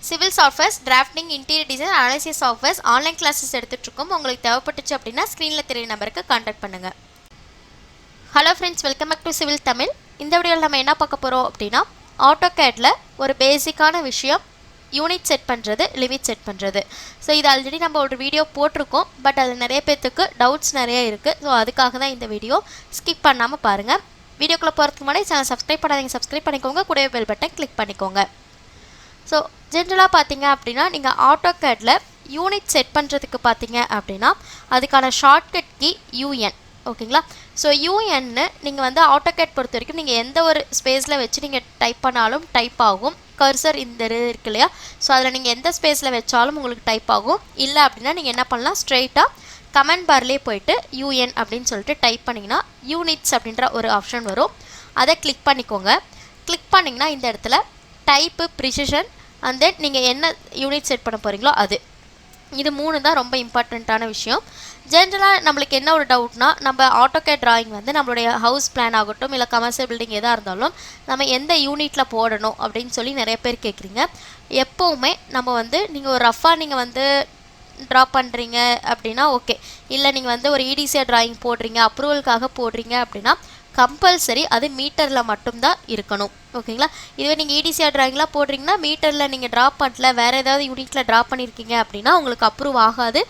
Civil softwares, drafting, interior design, analysis softwares online classes எடுத்துகிட்ருக்கோம். உங்களுக்கு தேவைப்பட்டுச்சு அப்படின்னா ஸ்க்ரீனில் தெரிய நம்பருக்கு கான்டாக்ட் பண்ணுங்கள். Hello friends, welcome back to civil Tamil. இந்த வீடியோவில் நம்ம என்ன பார்க்க போகிறோம் அப்படின்னா, ஆட்டோகேடில் ஒரு பேசிக்கான விஷயம் யூனிட் செட் பண்ணுறது, லிமிட் செட் பண்ணுறது. ஸோ இது ஆல்ரெடி நம்ம ஒரு வீடியோ போட்டிருக்கோம், பட் அது நிறைய பேர்த்துக்கு டவுட்ஸ் நிறைய இருக்குது. ஸோ அதுக்காக தான் இந்த வீடியோ, ஸ்கிப் பண்ணாமல் பாருங்கள். வீடியோக்குள்ளே போகிறதுக்கு முன்னாடி சேனல் சப்ஸ்கிரைப் பண்ணாதீங்க, சப்ஸ்கிரைப் பண்ணிக்கோங்க, கூடவே பெல் பட்டன் கிளிக் பண்ணிக்கோங்க. ஸோ ஜென்ரலாக பார்த்தீங்க அப்படின்னா, நீங்கள் ஆட்டோகேடில் யூனிட் செட் பண்ணுறதுக்கு பார்த்தீங்க அப்படின்னா அதுக்கான ஷார்ட்கட் கீ யூஎன். ஓகேங்களா? ஸோ யூஎன்னு நீங்கள் வந்து ஆட்டோகேட் பொறுத்த வரைக்கும் நீங்கள் எந்த ஒரு ஸ்பேஸில் வச்சு நீங்கள் டைப் பண்ணாலும் டைப் ஆகும். கர்சர் இந்த இருக்கு இல்லையா, ஸோ அதில் நீங்கள் எந்த ஸ்பேஸில் வச்சாலும் உங்களுக்கு டைப் ஆகும். இல்லை அப்படின்னா நீங்கள் என்ன பண்ணலாம், ஸ்ட்ரெயிட்டாக கமெண்ட் பார்லேயே போயிட்டு யூஎன் அப்படின்னு சொல்லிட்டு டைப் பண்ணிங்கன்னா யூனிட்ஸ் அப்படின்ற ஒரு ஆப்ஷன் வரும். அதை கிளிக் பண்ணிக்கோங்க. கிளிக் பண்ணிங்கன்னா இந்த இடத்துல டைப்பு, ப்ரிசிஷன் அண்ட் தென் நீங்கள் என்ன யூனிட் செட் பண்ண போகிறீங்களோ அது. இது மூணு தான் ரொம்ப இம்பார்ட்டண்ட்டான விஷயம். ஜென்ரலாக நம்மளுக்கு என்ன ஒரு டவுட்னா, நம்ம ஆட்டோகேட் ட்ராயிங் வந்து நம்மளுடைய ஹவுஸ் பிளான் ஆகட்டும், இல்லை கமர்ஷியல் பில்டிங் எதாக இருந்தாலும் நம்ம எந்த யூனிட்டில் போடணும் அப்படின்னு சொல்லி நிறைய பேர் கேட்குறீங்க. எப்போவுமே நம்ம வந்து நீங்கள் ஒரு ரஃபாக நீங்கள் வந்து ட்ரா பண்ணுறீங்க அப்படின்னா ஓகே, இல்லை நீங்கள் வந்து ஒரு இடிசிஆர் ட்ராயிங் போடுறீங்க, அப்ரூவலுக்காக போடுறீங்க அப்படின்னா கம்பல்சரி அது மீட்டரில் மட்டும்தான் இருக்கணும். ஓகேங்களா? இதுவே நீங்கள் இடிசிஆர் ட்ராயிங்லாம் போடுறீங்கன்னா மீட்டரில் நீங்கள் ட்ரா பண்ணல, வேறு ஏதாவது யூனிட்டில் ட்ரா பண்ணியிருக்கீங்க அப்படின்னா உங்களுக்கு அப்ரூவ் ஆகாது.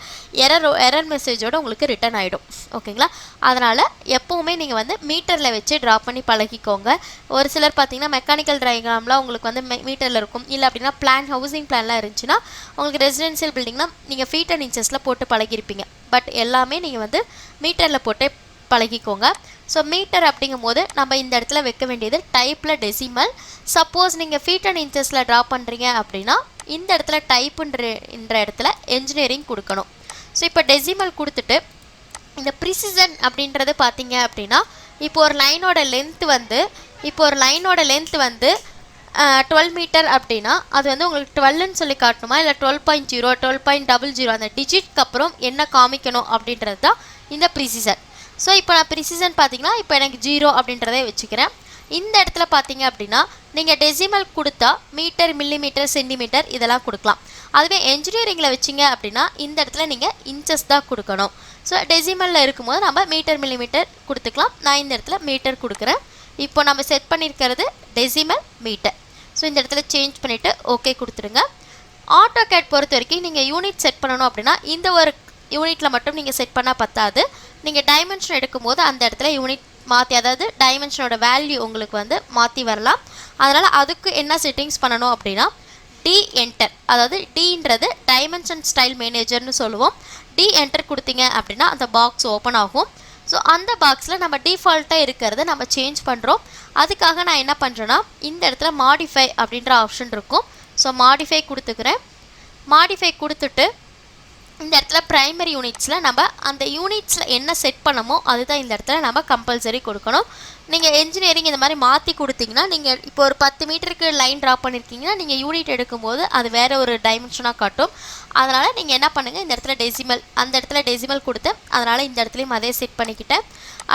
எரர் மெசேஜோடு உங்களுக்கு ரிட்டன் ஆகிடும். ஓகேங்களா? அதனால் எப்போவுமே நீங்கள் வந்து மீட்டரில் வச்சு ட்ரா பண்ணி பழகிக்கோங்க. ஒரு சிலர் பார்த்தீங்கன்னா மெக்கானிக்கல் ட்ராயிங்லாம் உங்களுக்கு வந்து மீட்டரில் இருக்கும். இல்லை அப்படின்னா ஹவுசிங் பிளான்லாம் இருந்துச்சுன்னா உங்களுக்கு ரெசிடென்ஷியல் பில்டிங்லாம் நீங்கள் ஃபீட் அண்ட் இன்ச்சஸில் போட்டு பழகிருப்பீங்க. பட் எல்லாமே நீங்கள் வந்து மீட்டரில் போட்டு பழகிக்கோங்க. ஸோ மீட்டர் அப்படிங்கும் போது நம்ம இந்த இடத்துல வைக்க வேண்டியது டைப்பில் டெசிமல். சப்போஸ் நீங்கள் ஃபீட் அண்ட் இன்ச்சஸில் ட்ரா பண்ணுறீங்க அப்படின்னா இந்த இடத்துல டைப்புன்ற இடத்துல என்ஜினியரிங் கொடுக்கணும். ஸோ இப்போ டெசிமல் கொடுத்துட்டு இந்த ப்ரிசிஷன் அப்படின்றது பார்த்தீங்க அப்படின்னா, இப்போ ஒரு லைனோட லென்த் வந்து 12 மீட்டர் அப்படின்னா அது வந்து உங்களுக்கு 12ன்னு சொல்லி காட்டணுமா, இல்லை 12.0, 12.00 அந்த டிஜிட்க்கு அப்புறம் என்ன காமிக்கணும் அப்படின்றது தான் இந்த ப்ரிசிஷன். ஸோ இப்போ நான் ப்ரிசிஷன் பார்த்தீங்கன்னா இப்போ எனக்கு 0 அப்படின்றதே வச்சுக்கிறேன். இந்த இடத்துல பார்த்தீங்க அப்படின்னா நீங்கள் டெசிமல் கொடுத்தா மீட்டர், மில்லிமீட்டர், சென்டிமீட்டர் இதெல்லாம் கொடுக்கலாம். அதுவே என்ஜினியரிங்கில் வச்சிங்க அப்படின்னா இந்த இடத்துல நீங்கள் இன்ச்சஸ் தான் கொடுக்கணும். ஸோ டெசிமலில் இருக்கும்போது நம்ம மீட்டர், மில்லிமீட்டர் கொடுத்துக்கலாம். நான் இந்த இடத்துல மீட்டர் கொடுக்குறேன். இப்போ நம்ம செட் பண்ணியிருக்கிறது டெசிமல், மீட்டர். ஸோ இந்த இடத்துல சேஞ்ச் பண்ணிவிட்டு ஓகே கொடுத்துருங்க. ஆட்டோகேட் பொறுத்த வரைக்கும் நீங்கள் யூனிட் செட் பண்ணணும் அப்படின்னா இந்த ஒரு யூனிட்டில் மட்டும் நீங்கள் செட் பண்ணால் பத்தாது. நீங்கள் டைமென்ஷன் எடுக்கும்போது அந்த இடத்துல யூனிட் மாற்றி, அதாவது டைமென்ஷனோட வேல்யூ உங்களுக்கு வந்து மாற்றி வரலாம். அதனால் அதுக்கு என்ன செட்டிங்ஸ் பண்ணணும் அப்படின்னா டி என்டர், அதாவது டின்றது டைமென்ஷன் ஸ்டைல் மேனேஜர்னு சொல்லுவோம். டி என்டர் கொடுத்தீங்க அப்படின்னா அந்த பாக்ஸ் ஓப்பன் ஆகும். ஸோ அந்த பாக்ஸில் நம்ம டிஃபால்ட்டாக இருக்கிறத நம்ம சேஞ்ச் பண்ணுறோம். அதுக்காக நான் என்ன பண்ணுறேன்னா இந்த இடத்துல மாடிஃபை அப்படின்ற ஆப்ஷன் இருக்கும். ஸோ மாடிஃபை கொடுத்துக்கிறேன். மாடிஃபை கொடுத்துட்டு இந்த இடத்துல ப்ரைமரி யூனிட்ஸில் நம்ம அந்த யூனிட்ஸில் என்ன செட் பண்ணமோ அதுதான் இந்த இடத்துல நம்ம கம்பல்சரி கொடுக்கணும். நீங்கள் என்ஜினியரிங் இந்த மாதிரி மாற்றி கொடுத்தீங்கன்னா, நீங்கள் இப்போ ஒரு 10 மீட்டருக்கு லைன் ட்ரா பண்ணியிருக்கீங்கன்னா நீங்கள் யூனிட் எடுக்கும்போது அது வேறு ஒரு டைமென்ஷனாக காட்டும். அதனால் நீங்கள் என்ன பண்ணுங்கள், இந்த இடத்துல டெசிமல், அந்த இடத்துல டெசிமல் கொடுத்தேன், அதனால் இந்த இடத்துலையும் அதே செட் பண்ணிக்கிட்டேன்.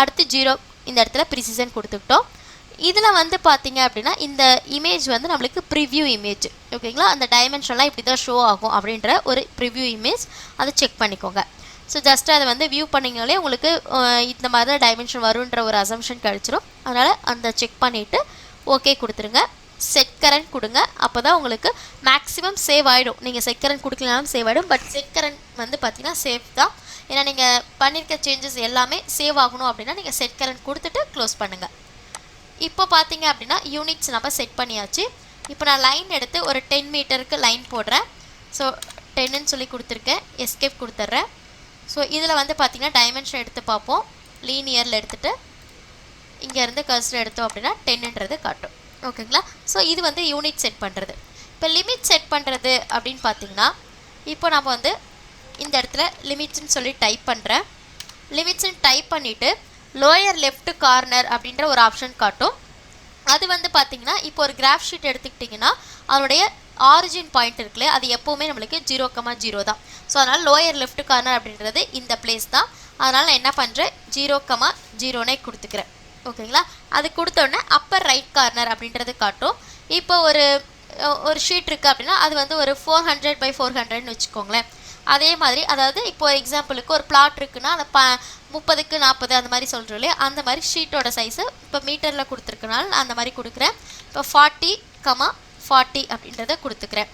அடுத்து 0 இந்த இடத்துல ப்ரிசிஷன் கொடுத்துக்கிட்டோம். இதில் வந்து பார்த்தீங்க அப்படின்னா இந்த இமேஜ் வந்து நம்மளுக்கு ப்ரிவ்யூ இமேஜ். ஓகேங்களா? அந்த டைமென்ஷன்லாம் இப்படி தான் ஷோ ஆகும் அப்படின்ற ஒரு ப்ரிவ்யூ இமேஜ், அதை செக் பண்ணிக்கோங்க. ஸோ ஜஸ்ட் அதை வந்து வியூ பண்ணிங்கனாலே உங்களுக்கு இந்த மாதிரி தான் டைமென்ஷன் வருன்ற ஒரு அசம்ஷன் கிடச்சிரும். அதனால் அந்த செக் பண்ணிவிட்டு ஓகே கொடுத்துருங்க. செட் கரண்ட் கொடுங்க. அப்போ தான் உங்களுக்கு மேக்ஸிமம் சேவ் ஆகிடும். நீங்கள் செட் கரண்ட் கொடுக்கலனாலும் சேவ் ஆகிடும். பட் செட் கரண்ட் வந்து பார்த்தீங்கன்னா சேஃப் தான். ஏன்னா நீங்கள் பண்ணியிருக்க சேஞ்சஸ் எல்லாமே சேவ் ஆகணும் அப்படின்னா நீங்கள் செட் கரண்ட் கொடுத்துட்டு க்ளோஸ் பண்ணுங்கள். இப்போ பார்த்தீங்க அப்படின்னா யூனிட்ஸ் நம்ம செட் பண்ணியாச்சு. இப்போ நான் லைன் எடுத்து ஒரு 10 மீட்டருக்கு லைன் போடுறேன். ஸோ 10ன்னு சொல்லி கொடுத்துருக்கேன். எஸ்கேப் கொடுத்துட்றேன். ஸோ இதில் வந்து பார்த்திங்கன்னா டைமென்ஷன் எடுத்து பார்ப்போம். லீனியரில் எடுத்துகிட்டு இங்கேருந்து கர்சர் எடுத்தோம் அப்படின்னா 10ன்றது காட்டும். ஓகேங்களா? ஸோ இது வந்து யூனிட் செட் பண்ணுறது. இப்போ லிமிட் செட் பண்ணுறது அப்படின்னு பார்த்திங்கன்னா இப்போ நம்ம வந்து இந்த இடத்துல லிமிட்ஸ்ன்னு சொல்லி டைப் பண்ணுறேன். லிமிட்ஸ்ன்னு டைப் பண்ணிவிட்டு லோயர் லெஃப்ட் கார்னர் அப்படின்ற ஒரு ஆப்ஷன் காட்டும். அது வந்து பார்த்திங்கன்னா இப்போ ஒரு கிராஃப் ஷீட் எடுத்துக்கிட்டிங்கன்னா அதனுடைய ஆரிஜின் பாயிண்ட் இருக்குல்ல, அது எப்போவுமே நம்மளுக்கு 0,0 தான். ஸோ அதனால் லோயர் லெஃப்ட் கார்னர் அப்படின்றது இந்த பிளேஸ் தான். அதனால் நான் என்ன பண்ணுறேன், 0,0னே கொடுத்துக்கிறேன். ஓகேங்களா? அது கொடுத்தோடனே அப்பர் ரைட் கார்னர் அப்படின்றது காட்டும். இப்போ ஒரு ஒரு ஷீட் இருக்குது அப்படின்னா அது வந்து ஒரு 400 by 400ன்னு வச்சுக்கோங்களேன். அதே மாதிரி அதாவது இப்போ எக்ஸாம்பிளுக்கு ஒரு பிளாட் இருக்குன்னா அந்த 30க்கு 40 அந்த மாதிரி சொல்கிறோம் இல்லையா, அந்த மாதிரி ஷீட்டோட சைஸு இப்போ மீட்டரில் கொடுத்துருக்கனால நான் அந்த மாதிரி கொடுக்குறேன். இப்போ 40,40 அப்படின்றத கொடுத்துக்கிறேன்.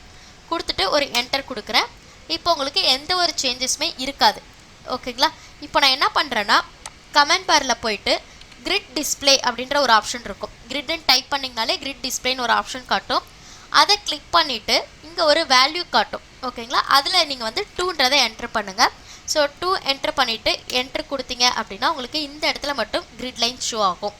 கொடுத்துட்டு ஒரு என்டர் கொடுக்குறேன். இப்போ உங்களுக்கு எந்த ஒரு சேஞ்சஸுமே இருக்காது. ஓகேங்களா. இப்போ நான் என்ன பண்ணுறேன்னா கமெண்ட் பாரில் போயிட்டு கிரிட் டிஸ்பிளே அப்படின்ற ஒரு ஆப்ஷன் இருக்கும். கிரிட்னு டைப் பண்ணிங்கனாலே கிரிட் டிஸ்பிளேன்னு ஒரு ஆப்ஷன் காட்டும். அதை கிளிக் பண்ணிவிட்டு இங்கே ஒரு வேல்யூ காட்டும். ஓகேங்களா. அதில் நீங்கள் வந்து 2ன்றதை என்ட்ரு பண்ணுங்கள். ஸோ 2 என்ட்ரு பண்ணிவிட்டு என்ட்ரு கொடுத்தீங்க அப்படின்னா உங்களுக்கு இந்த இடத்துல மட்டும் கிரிட் லைன் ஷோ ஆகும்.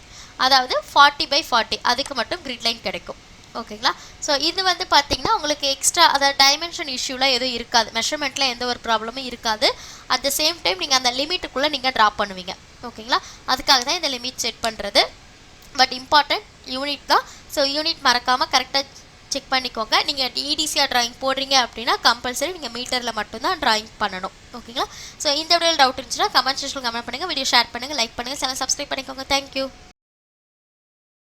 அதாவது 40 by 40 அதுக்கு மட்டும் கிரிட் லைன் கிடைக்கும். ஓகேங்களா. ஸோ இது வந்து பார்த்தீங்கன்னா உங்களுக்கு எக்ஸ்ட்ரா அதாவது டைமென்ஷன் இஷ்யூலாம் எதுவும் இருக்காது, மெஷர்மெண்ட்டில் எந்த ஒரு ப்ராப்ளமும் இருக்காது. அட் த சேம் டைம் நீங்கள் அந்த லிமிட்டுக்குள்ளே நீங்கள் ட்ரா பண்ணுவீங்க. ஓகேங்களா. அதுக்காக தான் இந்த லிமிட் செட் பண்ணுறது. பட் இம்பார்ட்டன்ட் யூனிட் தான். ஸோ யூனிட் மறக்காமல் கரெக்டாக செக் பண்ணிக்கோங்க. நீங்கள் EDCR ட்ராயிங் போடுறீங்க அப்படின்னா கம்பல்சரி நீங்கள் மீட்டரில் மட்டும்தான் ட்ராயிங் பண்ணணும். ஓகேங்களா. ஸோ இந்த வீடியோவில் டவுட் இருந்துச்சுன்னா கமெண்ட் செக்ஷனில் கமெண்ட் பண்ணுங்கள், வீடியோ ஷேர் பண்ணுங்கள், லைக் பண்ணுங்கள், சேனல் சப்ஸ்கிரைப் பண்ணிக்கோங்க. தேங்க்யூ.